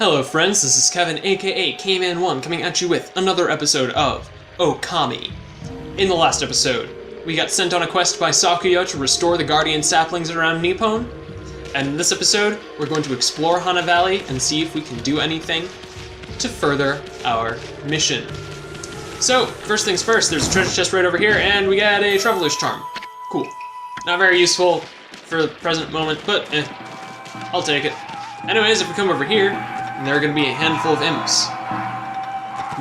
Hello friends, this is Kevin aka K-Man1 coming at you with another episode of Okami. In the last episode, we got sent on a quest by Sakuya to restore the guardian saplings around Nippon. And in this episode, we're going to explore Hana Valley and see if we can do anything to further our mission. So, first things first, there's a treasure chest right over here and we got a traveler's charm. Cool. Not very useful for the present moment, but I'll take it. Anyways, if we come over here, there are going to be a handful of imps.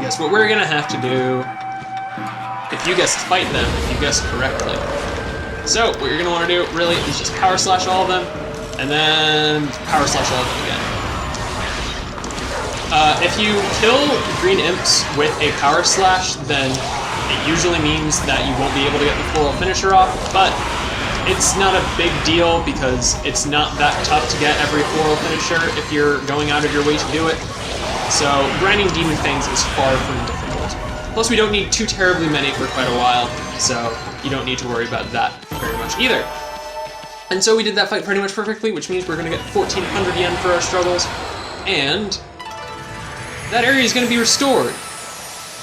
Guess what we're going to have to do? If you guessed fight them, if you guessed correctly. So, what you're going to want to do, really, is just power slash all of them, and then power slash all of them again. If you kill green imps with a power slash, then it usually means that you won't be able to get the floral finisher off, but it's not a big deal because it's not that tough to get every floral finisher if you're going out of your way to do it. So grinding demon fangs is far from difficult. Plus we don't need too terribly many for quite a while, so you don't need to worry about that very much either. And so we did that fight pretty much perfectly, which means we're going to get 1,400 yen for our struggles, and that area is going to be restored.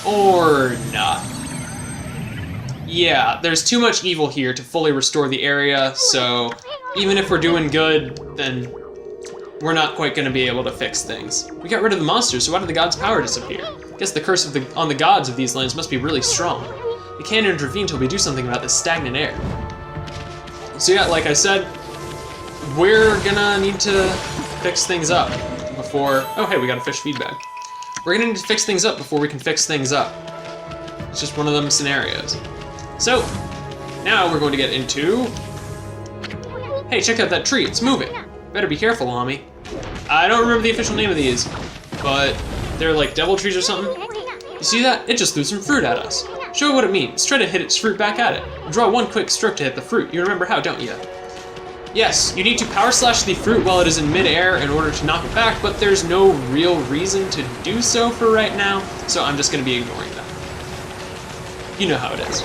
Or not. Yeah, there's too much evil here to fully restore the area, so even if we're doing good, then we're not quite going to be able to fix things. We got rid of the monsters, so why did the gods' power disappear? Guess the curse on the gods of these lands must be really strong. We can't intervene until we do something about this stagnant air. So yeah, like I said, we're gonna need to fix things up before... Oh hey, we got a fish feedback. We're gonna need to fix things up before we can fix things up. It's just one of them scenarios. So, now we're going to get into... Hey, check out that tree, it's moving. Better be careful, Ami. I don't remember the official name of these, but they're like devil trees or something. You see that? It just threw some fruit at us. Show it what it means. Try to hit its fruit back at it. Draw one quick stroke to hit the fruit. You remember how, don't you? Yes, you need to power slash the fruit while it is in mid-air in order to knock it back, but there's no real reason to do so for right now, so I'm just going to be ignoring that. You know how it is.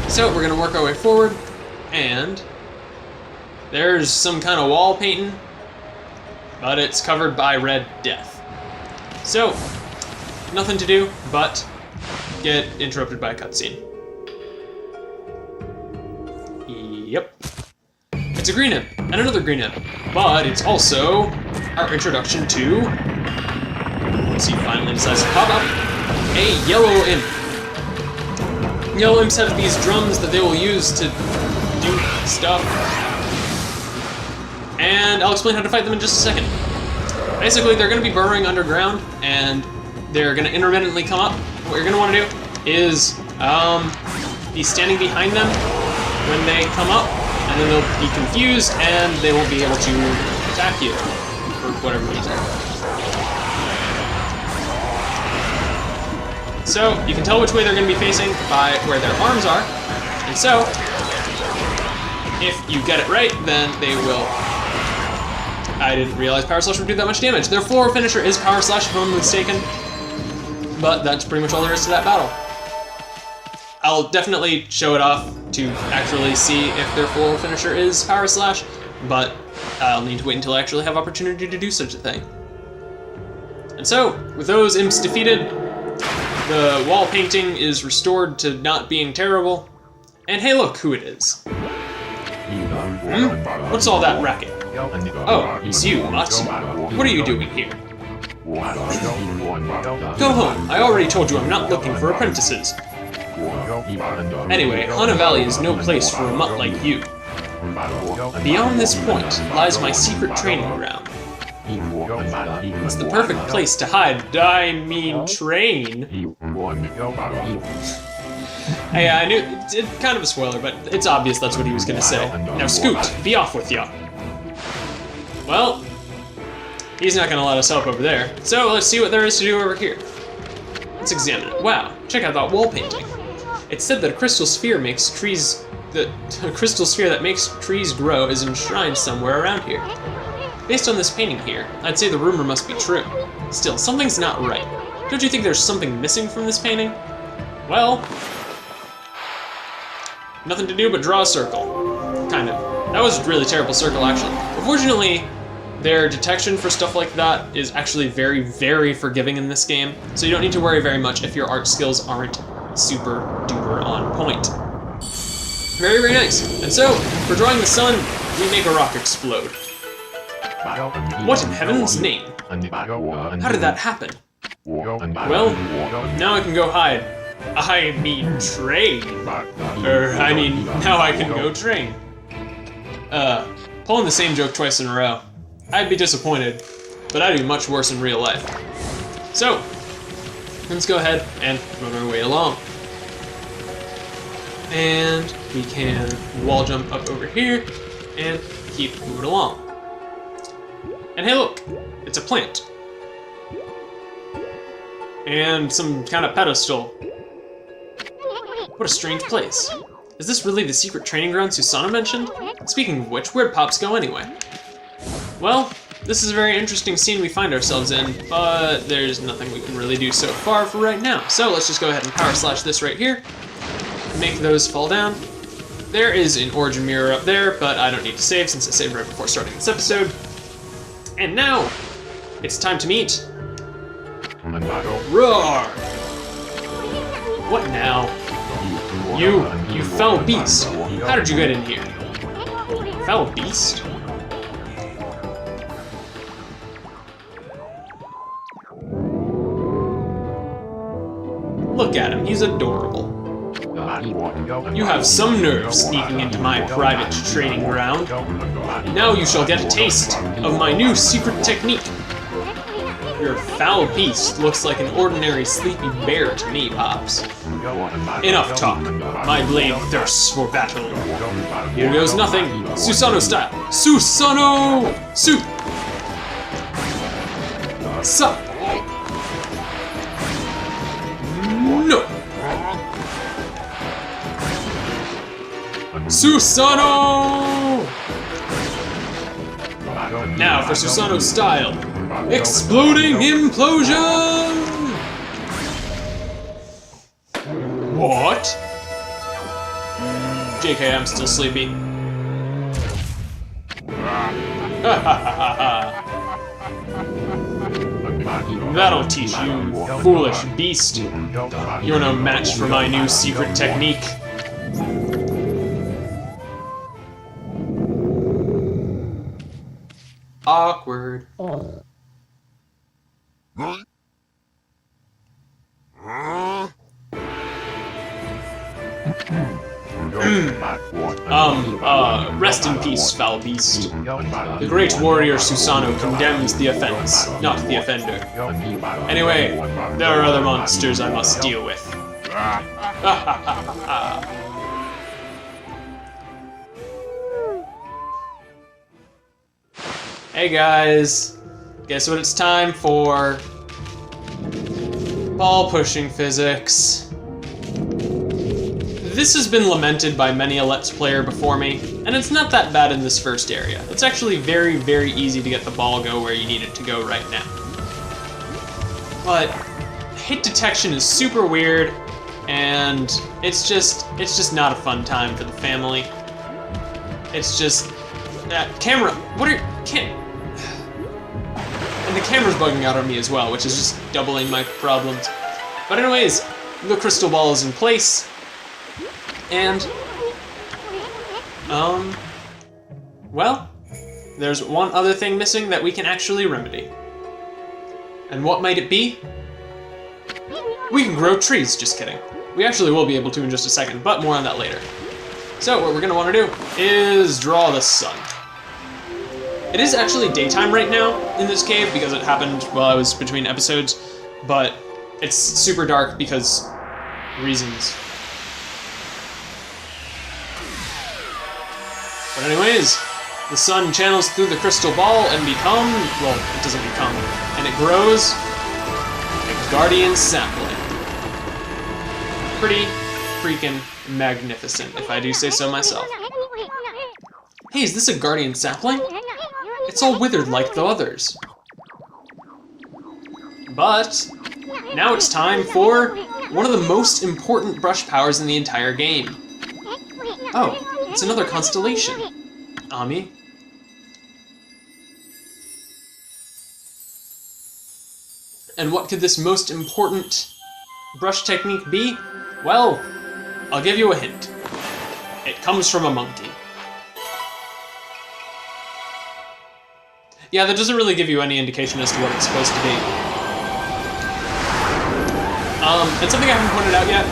So we're going to work our way forward, and there's some kind of wall painting, but it's covered by red death. So, nothing to do but get interrupted by a cutscene. Yep. It's a green imp, and another green imp, but it's also our introduction to, let's see, finally decides to pop up, a yellow imp. Yellow imps have these drums that they will use to do stuff, and I'll explain how to fight them in just a second. Basically, they're going to be burrowing underground, and they're going to intermittently come up. What you're going to want to do is be standing behind them when they come up, and then they'll be confused, and they won't be able to attack you for whatever reason. So, you can tell which way they're going to be facing by where their arms are, and so, if you get it right, then they will... I didn't realize Power Slash would do that much damage. Their floor finisher is Power Slash, if I'm mistaken, but that's pretty much all there is to that battle. I'll definitely show it off to actually see if their floor finisher is Power Slash, but I'll need to wait until I actually have opportunity to do such a thing. And so, with those imps defeated, the wall painting is restored to not being terrible, and hey look who it is. What's all that racket? Oh, it's you, Matsu. What are you doing here? Go home. I already told you I'm not looking for apprentices. Anyway, Hana Valley is no place for a mutt like you. Beyond this point lies my secret training ground. It's the perfect place to hide. I mean, train. Hey, I knew, it's kind of a spoiler, but it's obvious that's what he was gonna say. Now scoot, be off with ya. Well, he's not gonna let us help over there, so let's see what there is to do over here. Let's examine it. Wow, check out that wall painting. It's said that a crystal sphere that makes trees grow is enshrined somewhere around here. Based on this painting here, I'd say the rumor must be true. Still, something's not right. Don't you think there's something missing from this painting? Well, nothing to do but draw a circle. Kind of. That was a really terrible circle, actually. But fortunately, Their detection for stuff like that is actually very, very forgiving in this game, so you don't need to worry very much if your art skills aren't super duper on point. Very, very nice. And so, for drawing the sun, we make a rock explode. What in heaven's name? How did that happen? Well, now I can go hide. I mean train. Now I can go train. Pulling the same joke twice in a row. I'd be disappointed, but I'd be much worse in real life. So, let's go ahead and run our way along. And we can wall jump up over here and keep moving along. And hey look, it's a plant. And some kind of pedestal. What a strange place. Is this really the secret training ground Susanoo mentioned? Speaking of which, where'd Pops go anyway? Well, this is a very interesting scene we find ourselves in, but there's nothing we can really do so far for right now. So let's just go ahead and power slash this right here. Make those fall down. There is an origin mirror up there, but I don't need to save since I saved right before starting this episode. And now, it's time to meet... Roar! What now? You foul beast. How did you get in here? Foul beast? Look at him, he's adorable. You have some nerve sneaking into my private training ground. Now you shall get a taste of my new secret technique. Your foul beast looks like an ordinary sleepy bear to me, Pops. Enough talk. My blade thirsts for battle. Here goes nothing. Susanoo style. Susanoo! Sup. No. Susanoo! Now for Susanoo style. Exploding implosion! What? JK, I'm still sleepy. That'll teach you, foolish beast. You're no match for my new secret technique. Awkward. Rest in peace, foul beast. The great warrior Susanoo condemns the offense, not the offender. Anyway, there are other monsters I must deal with. Hey guys, guess what it's time for? Ball pushing physics. This has been lamented by many a Let's Player before me, and it's not that bad in this first area. It's actually very, very easy to get the ball go where you need it to go right now. But hit detection is super weird, and it's just not a fun time for the family. It's just camera. And the camera's bugging out on me as well, which is just doubling my problems. But anyways, the crystal ball is in place. And, well, there's one other thing missing that we can actually remedy. And what might it be? We can grow trees, just kidding. We actually will be able to in just a second, but more on that later. So what we're gonna wanna do is draw the sun. It is actually daytime right now in this cave because it happened while I was between episodes, but it's super dark because reasons. But anyways, the sun channels through the crystal ball and it doesn't become, and it grows a guardian sapling. Pretty freaking magnificent, if I do say so myself. Hey, is this a guardian sapling? It's all withered like the others. But now it's time for one of the most important brush powers in the entire game. Oh, it's another constellation. Ami? And what could this most important brush technique be? Well, I'll give you a hint. It comes from a monkey. Yeah, that doesn't really give you any indication as to what it's supposed to be. It's something I haven't pointed out yet,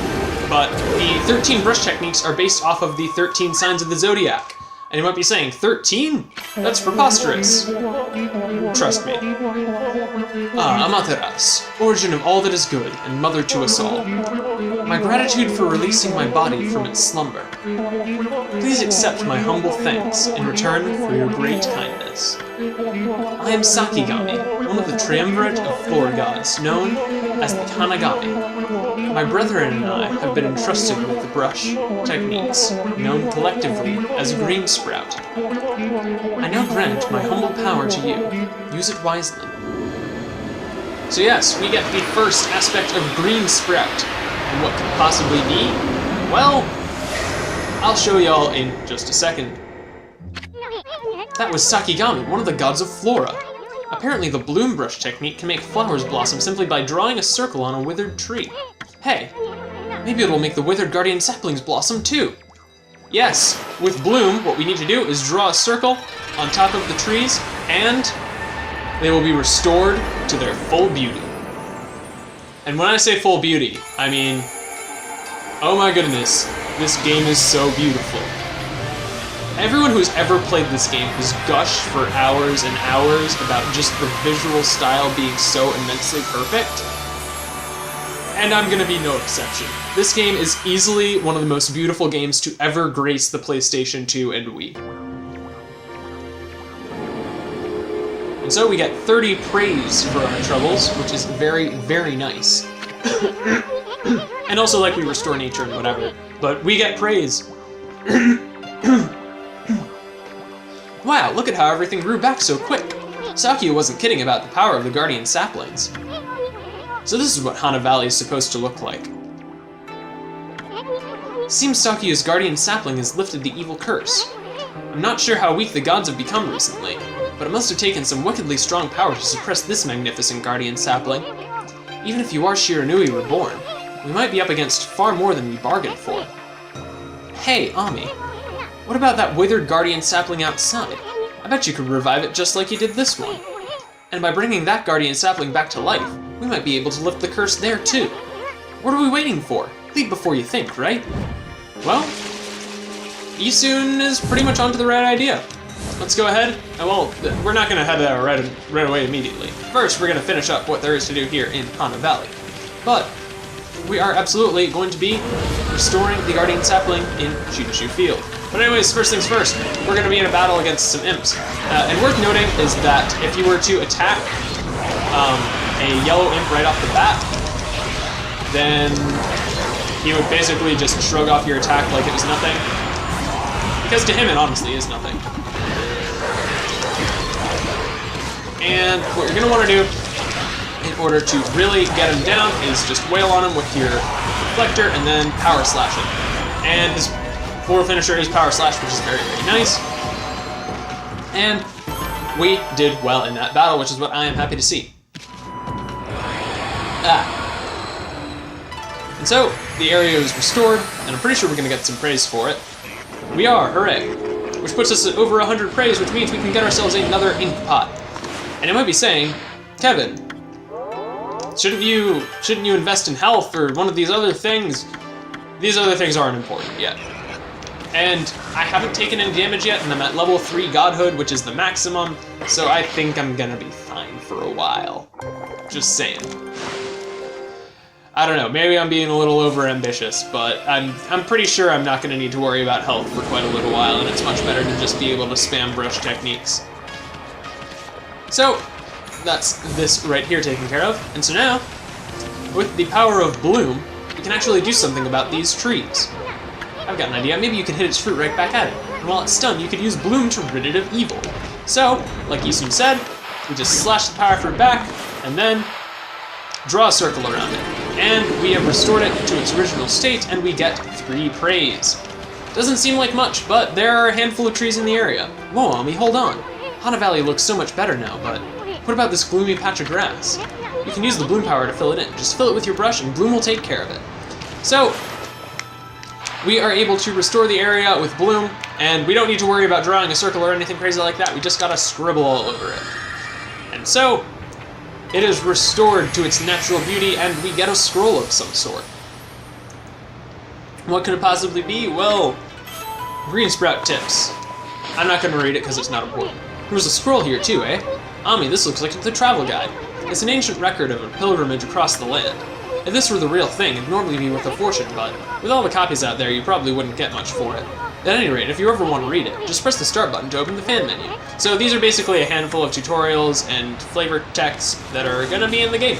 but the 13 brush techniques are based off of the 13 signs of the zodiac. And you might be saying, 13? That's preposterous. Trust me. Amaterasu, origin of all that is good, and mother to us all. My gratitude for releasing my body from its slumber. Please accept my humble thanks in return for your great kindness. I am Sakigami, one of the triumvirate of floor gods, known as the Hanagami. My brethren and I have been entrusted with the brush techniques, known collectively as Green Sprout. I now grant my humble power to you. Use it wisely. So yes, we get the first aspect of Green Sprout. And what could it possibly be? Well, I'll show y'all in just a second. That was Sakigami, one of the gods of flora. Apparently the bloom brush technique can make flowers blossom simply by drawing a circle on a withered tree. Hey, maybe it'll make the withered guardian saplings blossom too. Yes, with bloom, what we need to do is draw a circle on top of the trees, and they will be restored to their full beauty. And when I say full beauty, I mean, oh my goodness, this game is so beautiful. Everyone who's ever played this game has gushed for hours and hours about just the visual style being so immensely perfect. And I'm gonna be no exception. This game is easily one of the most beautiful games to ever grace the PlayStation 2 and Wii. And so we get 30 praise for our troubles, which is very, very nice. And also, like, we restore nature and whatever, but we get praise. Wow, look at how everything grew back so quick. Sakia wasn't kidding about the power of the guardian saplings. So this is what Hana Valley is supposed to look like. Seems Sakia's guardian sapling has lifted the evil curse. I'm not sure how weak the gods have become recently, but it must have taken some wickedly strong power to suppress this magnificent guardian sapling. Even if you are Shiranui reborn, we might be up against far more than we bargained for. Hey, Ami, what about that withered guardian sapling outside? I bet you could revive it just like you did this one. And by bringing that guardian sapling back to life, we might be able to lift the curse there too. What are we waiting for? Leap before you think, right? Well, Isun is pretty much onto the right idea. Let's go ahead. Well, we're not gonna head there right away immediately. First, we're gonna finish up what there is to do here in Hana Valley. But we are absolutely going to be restoring the guardian sapling in Shidashu Field. But anyways, first things first, we're going to be in a battle against some imps. And worth noting is that if you were to attack a yellow imp right off the bat, then he would basically just shrug off your attack like it was nothing. Because to him it honestly is nothing. And what you're going to want to do in order to really get him down is just wail on him with your reflector and then power slash him. And his floor finisher is power slash, which is very, very nice. And we did well in that battle, which is what I am happy to see. And so, the area is restored, and I'm pretty sure we're going to get some praise for it. We are, hooray! Which puts us at over 100 praise, which means we can get ourselves another ink pot. And you might be saying, Kevin, shouldn't you invest in health or one of these other things? These other things aren't important yet. And I haven't taken any damage yet, and I'm at level 3 Godhood, which is the maximum, so I think I'm gonna be fine for a while. Just saying. I don't know, maybe I'm being a little over-ambitious, but I'm pretty sure I'm not gonna need to worry about health for quite a little while, and it's much better to just be able to spam brush techniques. So, that's this right here taken care of, and so now, with the power of Bloom, we can actually do something about these trees. I've got an idea. Maybe you can hit its fruit right back at it. And while it's stunned, you could use Bloom to rid it of evil. So, like Isun said, we just slash the power fruit back, and then draw a circle around it. And we have restored it to its original state, and we get 3 praise. Doesn't seem like much, but there are a handful of trees in the area. Whoa, Ami, hold on. Hana Valley looks so much better now, but What about this gloomy patch of grass? You can use the bloom power to fill it in. Just fill it with your brush and bloom will take care of it. So, we are able to restore the area with bloom, and we don't need to worry about drawing a circle or anything crazy like that. We just gotta scribble all over it. And so, it is restored to its natural beauty, and we get a scroll of some sort. What could it possibly be? Well, green sprout tips. I'm not going to read it because it's not important. There's a scroll here too, eh? Ami, this looks like it's a travel guide. It's an ancient record of a pilgrimage across the land. If this were the real thing, it'd normally be worth a fortune, but with all the copies out there, you probably wouldn't get much for it. At any rate, if you ever want to read it, just press the start button to open the fan menu. So these are basically a handful of tutorials and flavor texts that are going to be in the game.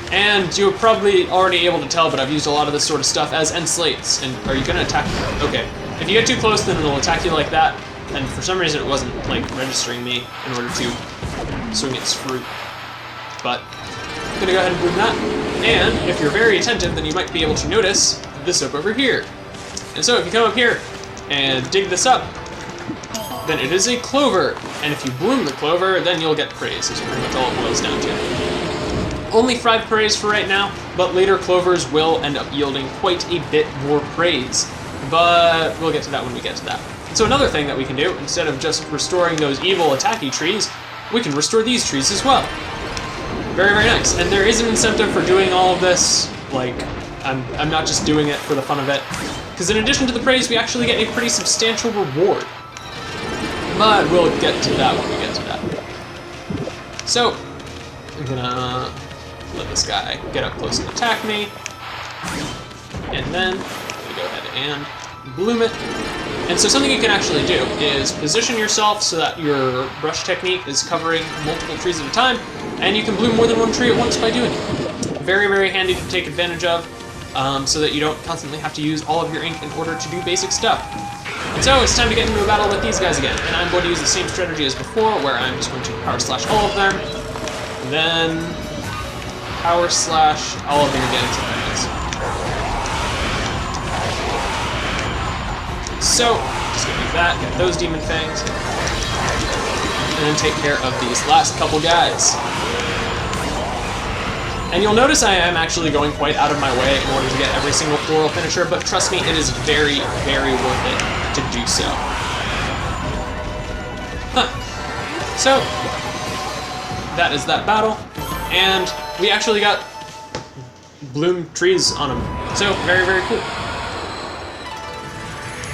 And you're probably already able to tell, but I've used a lot of this sort of stuff as end slates. And are you going to attack? Okay. If you get too close, then it'll attack you like that. And for some reason, it wasn't, like, registering me in order to swing its fruit. But I'm going to go ahead and bloom that. And if you're very attentive, then you might be able to notice this up over here. And so if you come up here and dig this up, then it is a clover. And if you bloom the clover, then you'll get praise. That's pretty much all it boils down to. Only 5 praise for right now, but later clovers will end up yielding quite a bit more praise. But we'll get to that when we get to that. So another thing that we can do, instead of just restoring those evil attacky trees, we can restore these trees as well. Very, very nice. And there is an incentive for doing all of this. Like, I'm not just doing it for the fun of it. Because in addition to the praise, we actually get a pretty substantial reward. But we'll get to that when we get to that. So, I'm gonna let this guy get up close and attack me. And then, I'm gonna go ahead and bloom it. And so something you can actually do is position yourself so that your brush technique is covering multiple trees at a time, and you can bloom more than one tree at once by doing it. Very, very handy to take advantage of, so that you don't constantly have to use all of your ink in order to do basic stuff. And so it's time to get into a battle with these guys again, and I'm going to use the same strategy as before, where I'm just going to power slash all of them, then power slash all of them again to enemies. So, just gonna do that, get those demon fangs, and then take care of these last couple guys. And you'll notice I am actually going quite out of my way in order to get every single floral finisher, but trust me, it is very, very worth it to do so. Huh. So, that is that battle, and we actually got bloom trees on them. So, very, very cool.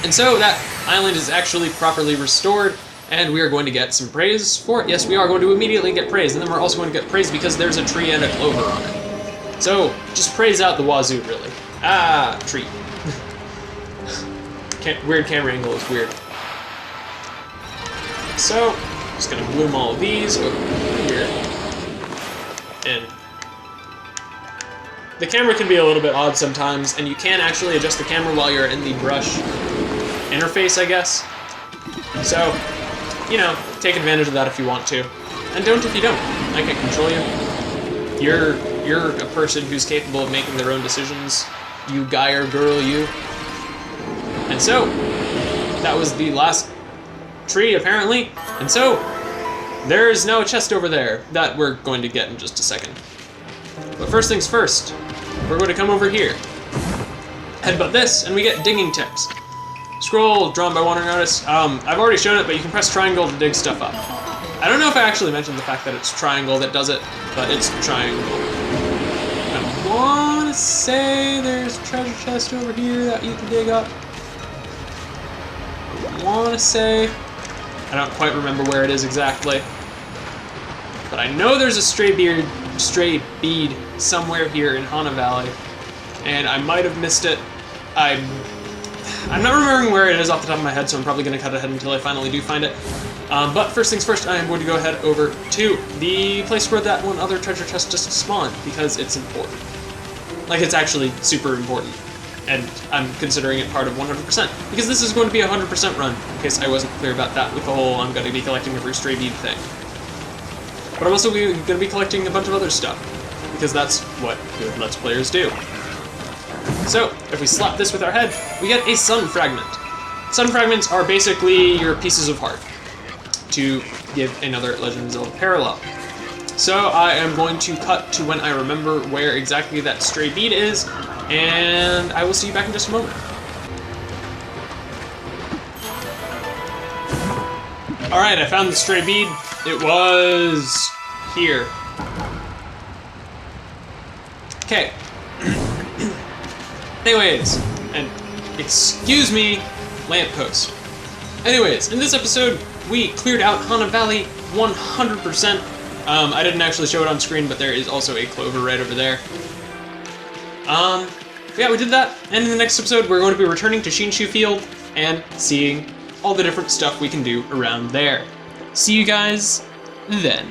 And so that island is actually properly restored, and we are going to get some praise for it. Yes, we are going to immediately get praise, and then we're also going to get praise because there's a tree and a clover on it. So, just praise out the wazoo, really. Ah, tree. Weird camera angle is weird. So, just gonna bloom all of these over here. And the camera can be a little bit odd sometimes, and you can actually adjust the camera while you're in the brush interface, I guess. So, you know, take advantage of that if you want to. And don't if you don't. I can't control you. You're a person who's capable of making their own decisions. You guy or girl, you. And so, that was the last tree, apparently. And so, there's now a chest over there that we're going to get in just a second. But first things first, we're going to come over here. Headbutt this, and we get digging tips. Scroll drawn by wandering artist. I've already shown it, but you can press triangle to dig stuff up. I don't know if I actually mentioned the fact that it's triangle that does it, but it's triangle. I want to say there's a treasure chest over here that you can dig up. I want to say, I don't quite remember where it is exactly, but I know there's a stray bead somewhere here in Hana Valley, and I might have missed it. I'm not remembering where it is off the top of my head, so I'm probably going to cut ahead until I finally do find it. But first things first, I am going to go ahead over to the place where that one other treasure chest just spawned, because it's important. Like, it's actually super important. And I'm considering it part of 100%, because this is going to be a 100% run, in case I wasn't clear about that with the whole I'm going to be collecting every stray bead thing. But I'm also going to be collecting a bunch of other stuff, because that's what good Let's Players do. So, if we slap this with our head, we get a sun fragment. Sun fragments are basically your pieces of heart, to give another Legend of Zelda parallel. So I am going to cut to when I remember where exactly that stray bead is, and I will see you back in just a moment. Alright, I found the stray bead. It was here. Okay. Anyways, and excuse me, lamppost. Anyways, in this episode, we cleared out Hana Valley 100%. I didn't actually show it on screen, but there is also a clover right over there. Yeah, we did that, and in the next episode, we're going to be returning to Shinshu Field and seeing all the different stuff we can do around there. See you guys then.